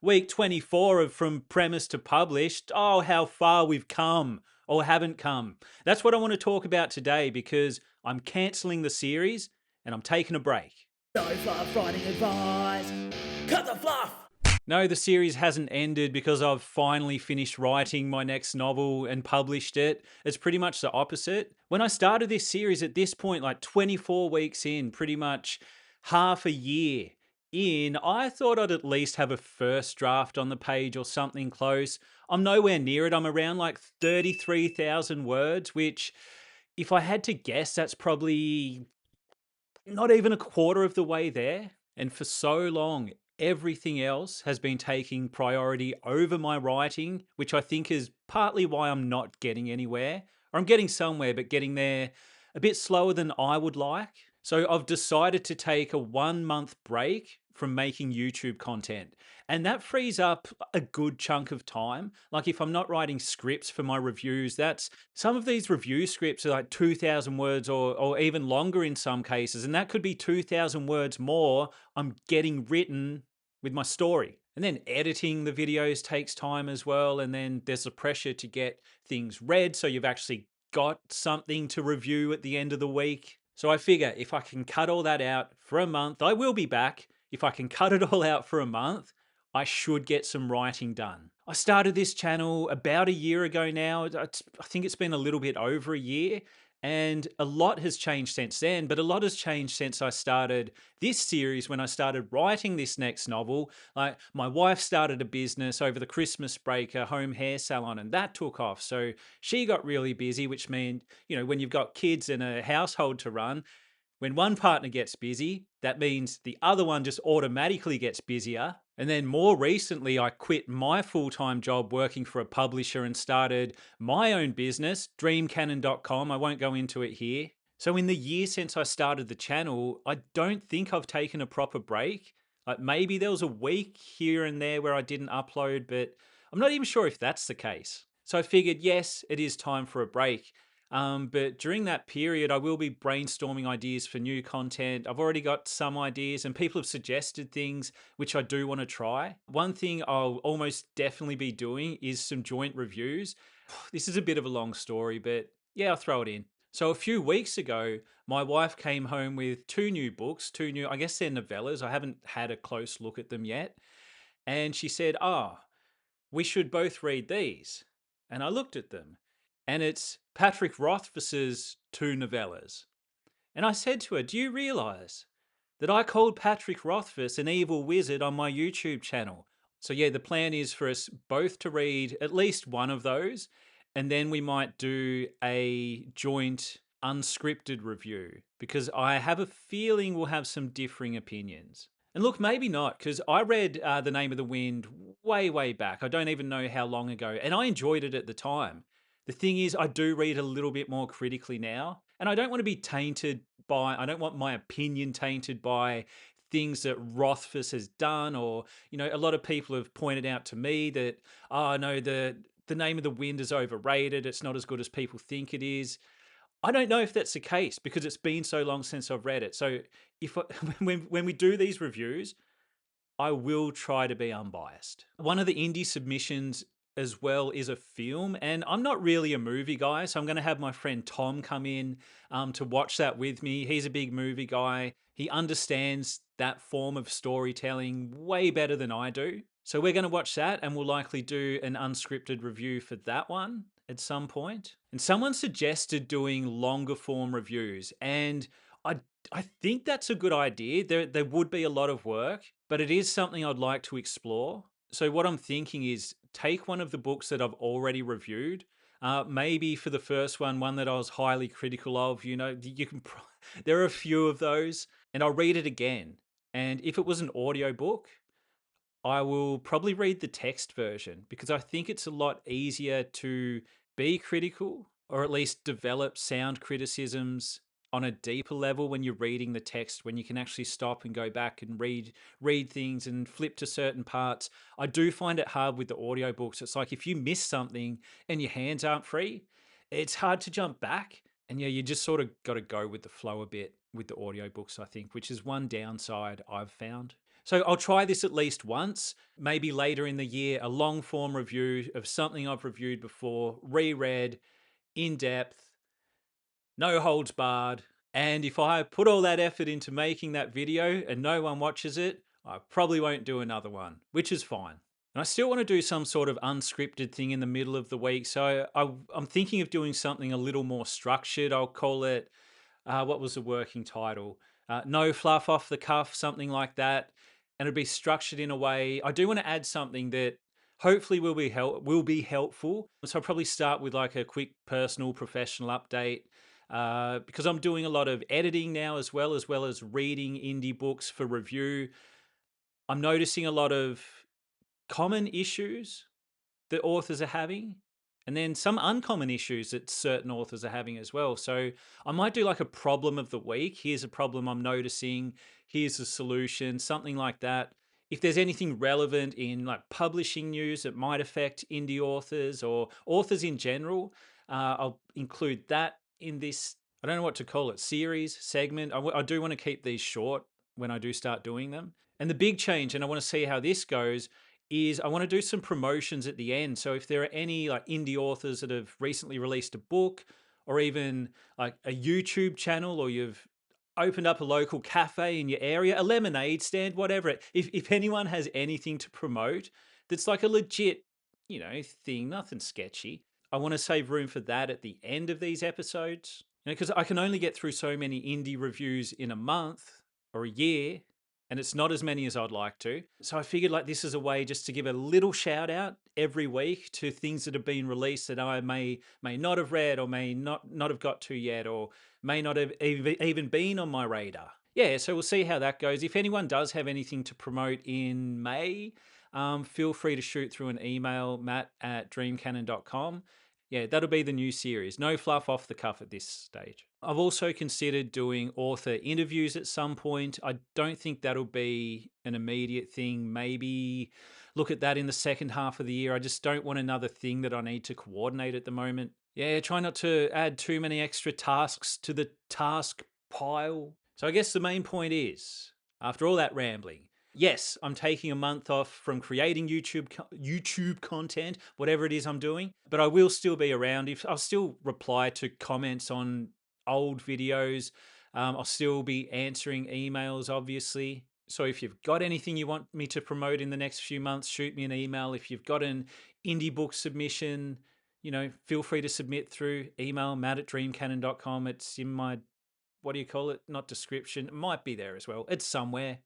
Week 24 of From Premise to Published. Oh, how far we've come or haven't come. That's what I want to talk about today because I'm cancelling the series and I'm taking a break. No fluff writing advice. Cut the fluff. No, the series hasn't ended because I've finally finished writing my next novel and published it. It's pretty much the opposite. When I started this series at this point, like 24 weeks in, pretty much half a year in, I thought I'd at least have a first draft on the page or something close. I'm nowhere near it. I'm around like 33,000 words, which, if I had to guess, that's probably not even a quarter of the way there. And for so long, everything else has been taking priority over my writing, which I think is partly why I'm not getting anywhere. Or I'm getting somewhere, but getting there a bit slower than I would like. So I've decided to take a 1 month break from making YouTube content. And that frees up a good chunk of time. Like if I'm not writing scripts for my reviews, that's some of these review scripts are like 2,000 words or even longer in some cases. And that could be 2,000 words more I'm getting written with my story. And then editing the videos takes time as well. And then there's the pressure to get things read. So you've actually got something to review at the end of the week. So I figure if I can cut all that out for a month, I will be back. If I can cut it all out for a month, I should get some writing done. I started this channel about a year ago now. I think it's been a little bit over a year, and a lot has changed since then, but a lot has changed since I started this series when I started writing this next novel. Like my wife started a business over the Christmas break, a home hair salon, and that took off. So she got really busy, which means, when you've got kids and a household to run, when one partner gets busy, that means the other one just automatically gets busier. And then more recently, I quit my full time job working for a publisher and started my own business, dreamcannon.com. I won't go into it here. So, in the year since I started the channel, I don't think I've taken a proper break. Like maybe there was a week here and there where I didn't upload, but I'm not even sure if that's the case. So, I figured, yes, it is time for a break. But during that period, I will be brainstorming ideas for new content. I've already got some ideas, and people have suggested things which I do want to try. One thing I'll almost definitely be doing is some joint reviews. This is a bit of a long story, but yeah, I'll throw it in. So, a few weeks ago, my wife came home with two new books, I guess they're novellas. I haven't had a close look at them yet. And she said, we should both read these. And I looked at them, and it's Patrick Rothfuss's two novellas. And I said to her, do you realize that I called Patrick Rothfuss an evil wizard on my YouTube channel? So, yeah, the plan is for us both to read at least one of those, and then we might do a joint unscripted review because I have a feeling we'll have some differing opinions. And look, maybe not, because I read The Name of the Wind way, way back. I don't even know how long ago, and I enjoyed it at the time. The thing is, I do read a little bit more critically now, and I don't want to be tainted I don't want my opinion tainted by things that Rothfuss has done, or, a lot of people have pointed out to me that, oh, no, the Name of the Wind is overrated. It's not as good as people think it is. I don't know if that's the case because it's been so long since I've read it. So if I, when we do these reviews, I will try to be unbiased. One of the indie submissions as well is a film, and I'm not really a movie guy, so I'm going to have my friend Tom come in to watch that with me. He's a big movie guy. He understands that form of storytelling way better than I do. So we're going to watch that, and we'll likely do an unscripted review for that one at some point. And someone suggested doing longer form reviews, and I I think that's a good idea. There would be a lot of work, but it is something I'd like to explore. So what I'm thinking is take one of the books that I've already reviewed. Maybe for the first one that I was highly critical of. You can. There are a few of those, and I'll read it again. And if it was an audio book, I will probably read the text version because I think it's a lot easier to be critical or at least develop sound criticisms on a deeper level when you're reading the text, when you can actually stop and go back and read things and flip to certain parts. I do find it hard with the audiobooks. It's like if you miss something and your hands aren't free, it's hard to jump back. And yeah, you just sort of got to go with the flow a bit with the audiobooks, I think, which is one downside I've found. So I'll try this at least once, maybe later in the year, a long form review of something I've reviewed before, reread, in depth, no holds barred. And if I put all that effort into making that video and no one watches it, I probably won't do another one, which is fine. And I still want to do some sort of unscripted thing in the middle of the week. So I'm thinking of doing something a little more structured. I'll call it, what was the working title? No fluff, off the cuff, something like that. And it'll be structured in a way. I do want to add something that hopefully will be helpful. So I'll probably start with like a quick personal professional update, because I'm doing a lot of editing now as well as reading indie books for review. I'm noticing a lot of common issues that authors are having, and then some uncommon issues that certain authors are having as well. So I might do like a problem of the week. Here's a problem I'm noticing. Here's a solution, something like that. If there's anything relevant in like publishing news that might affect indie authors or authors in general, I'll include that in this, I don't know what to call it, series, segment. I do want to keep these short when I do start doing them. And the big change, and I want to see how this goes, is I want to do some promotions at the end. So if there are any like indie authors that have recently released a book, or even like a YouTube channel, or you've opened up a local cafe in your area, a lemonade stand, whatever. If anyone has anything to promote that's like a legit, thing, nothing sketchy, I want to save room for that at the end of these episodes. Because I can only get through so many indie reviews in a month or a year, and it's not as many as I'd like to. So I figured like this is a way just to give a little shout out every week to things that have been released that I may not have read, or may not have got to yet, or may not have even been on my radar. Yeah, so we'll see how that goes. If anyone does have anything to promote in May, feel free to shoot through an email, matt@dreamcannon.com. Yeah, that'll be the new series. No fluff, off the cuff at this stage. I've also considered doing author interviews at some point. I don't think that'll be an immediate thing. Maybe look at that in the second half of the year. I just don't want another thing that I need to coordinate at the moment. Yeah, try not to add too many extra tasks to the task pile. So I guess the main point is, after all that rambling, yes, I'm taking a month off from creating YouTube content, whatever it is I'm doing, but I will still be around. I'll still reply to comments on old videos. I'll still be answering emails, obviously. So if you've got anything you want me to promote in the next few months, shoot me an email. If you've got an indie book submission, feel free to submit through email, matt@dreamcannon.com. It's in my, what do you call it? Not description. It might be there as well. It's somewhere.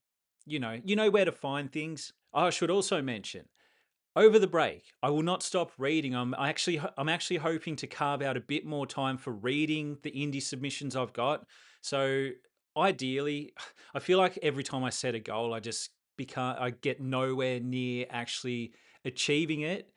You know where to find things. I should also mention, over the break, I will not stop reading. I'm actually hoping to carve out a bit more time for reading the indie submissions I've got. So ideally, I feel like every time I set a goal, I get nowhere near actually achieving it.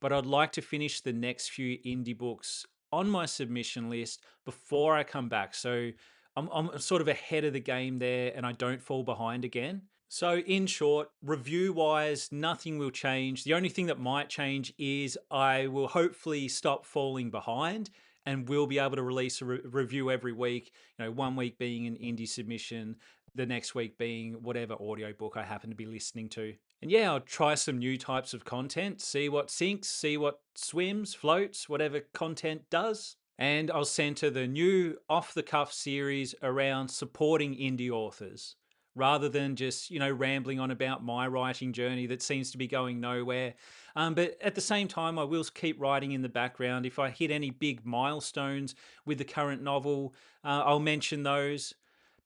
But I'd like to finish the next few indie books on my submission list before I come back. So I'm sort of ahead of the game there, and I don't fall behind again. So in short, review-wise, nothing will change. The only thing that might change is I will hopefully stop falling behind, and we'll be able to release a review every week. 1 week being an indie submission, the next week being whatever audiobook I happen to be listening to. And yeah, I'll try some new types of content, see what sinks, see what swims, floats, whatever content does. And I'll center the new off-the-cuff series around supporting indie authors, rather than just, rambling on about my writing journey that seems to be going nowhere. But at the same time, I will keep writing in the background. If I hit any big milestones with the current novel, I'll mention those.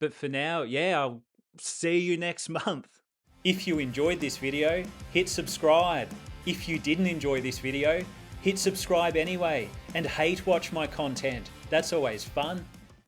But for now, yeah, I'll see you next month. If you enjoyed this video, hit subscribe. If you didn't enjoy this video, hit subscribe anyway, and hate watch my content. That's always fun.